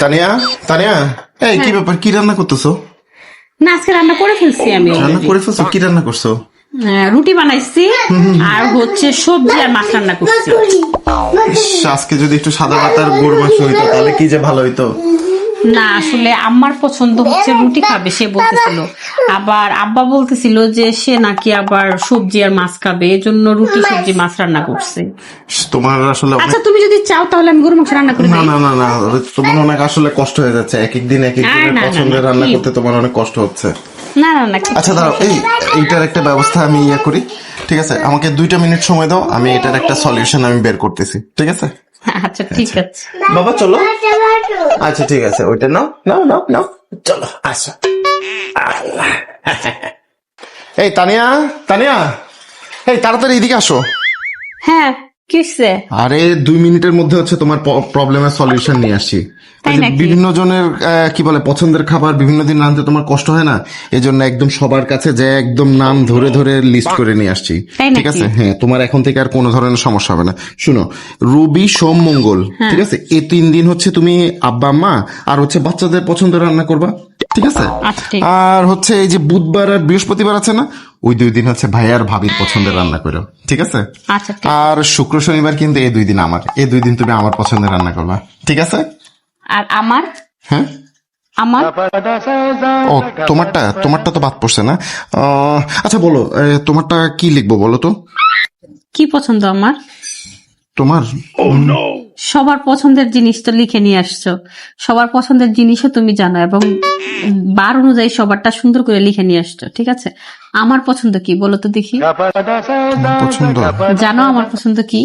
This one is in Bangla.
তানিয়া, তানিয়া, এই কি ব্যাপার, কি রান্না করতেছো? না আজকে রান্না করে ফেলছি আমি রান্না already। করে ফেলছো? কি রান্না করছো? রুটি বানাইছি আর হচ্ছে সবজি আর মাছ রান্না করছি। ইস, আজকে যদি একটু সাদা পাতার গরু মাংস হইতো তাহলে কি যে ভালো হইতো। না আসলে আম্মার পছন্দ হচ্ছে রুটি খাবে, সে বলতেছিল। আবার আব্বা বলতেছিল যে সে নাকি আবার সবজি আর মাছ খাবে, এজন্য রুটি সবজি মাছ রান্না করছে। তোমার আসলে আচ্ছা তুমি যদি চাও তাহলে আমি গরু মাংস রান্না করে না দিই। না না না, তোমার অনেক আসলে কষ্ট হয়ে যাচ্ছে, এক এক দিন এক এক না, দিনের না, না, পছন্দের না, রান্না কি? করতে তোমার অনেক কষ্ট হচ্ছে। না না না কিছু আচ্ছা দাঁড়াও, এইটার একটা ব্যবস্থা আমি করি, ঠিক আছে? আমাকে 2টা মিনিট সময় দাও, আমি এটার একটা সলিউশন আমি বের করতেছি, ঠিক আছে? আচ্ছা ঠিক আছে। বাবা চলো। আচ্ছা ঠিক আছে, ওইটা নাও নাও নাও নাও, চলো আসো। আল্লাহ। এই তানিয়া, তানিয়া, এই তাড়াতাড়ি এদিকে আসো। হ্যাঁ কিসে? আরে 2 মিনিটের মধ্যে হচ্ছে তোমার প্রবলেমের সলিউশন নিয়ে আসছি। তাই এই যে নাকি? বিভিন্ন জনের কি বলে পছন্দের খাবার বিভিন্ন দিন রাঁধতে তোমার কষ্ট হয় না, এই জন্য একদম সবার কাছে যে একদম নাম ধরে ধরে লিস্ট করে নিয়ে আসছি, তাই ঠিক নাকি? আছে? হ্যাঁ, তোমার এখন থেকে আর কোনো ধরনের সমস্যা হবে না। শুনো, রবি সোম মঙ্গল, ঠিক আছে, এই 3 দিন হচ্ছে তুমি আব্বা আম্মা আর হচ্ছে বাচ্চাদের পছন্দের রান্না করবা, ঠিক আছে? আচ্ছা ঠিক। আর হচ্ছে এই যে বুধবার আর বৃহস্পতিবার আছে না, ওই 2 দিন হচ্ছে ভাই আর ভাবির পছন্দের রান্না করো, ঠিক আছে? আচ্ছা ঠিক। আর শুক্র শনিবার কিন্তু এই 2 দিন আমার, এই 2 দিন তুমি আমার পছন্দের রান্না করবা, ঠিক আছে? আর আমার হ্যাঁ, আমার ও তোমারটা তো বাদ পড়ছে না। আচ্ছা বলো, তোমারটা কি লিখবো বলো তো? কি পছন্দ আমার? তোমার সবার পছন্দের জিনিস তো লিখে নিয়ে আসছো, সবার পছন্দের জিনিসও তুমি জানো এবং বার অনুযায়ী সবারটা সুন্দর করে লিখে নিয়ে আসছো, ঠিক আছে? আমার পছন্দ কি বলো তো দেখি। তোমার পছন্দ জানো আমার পছন্দ কি?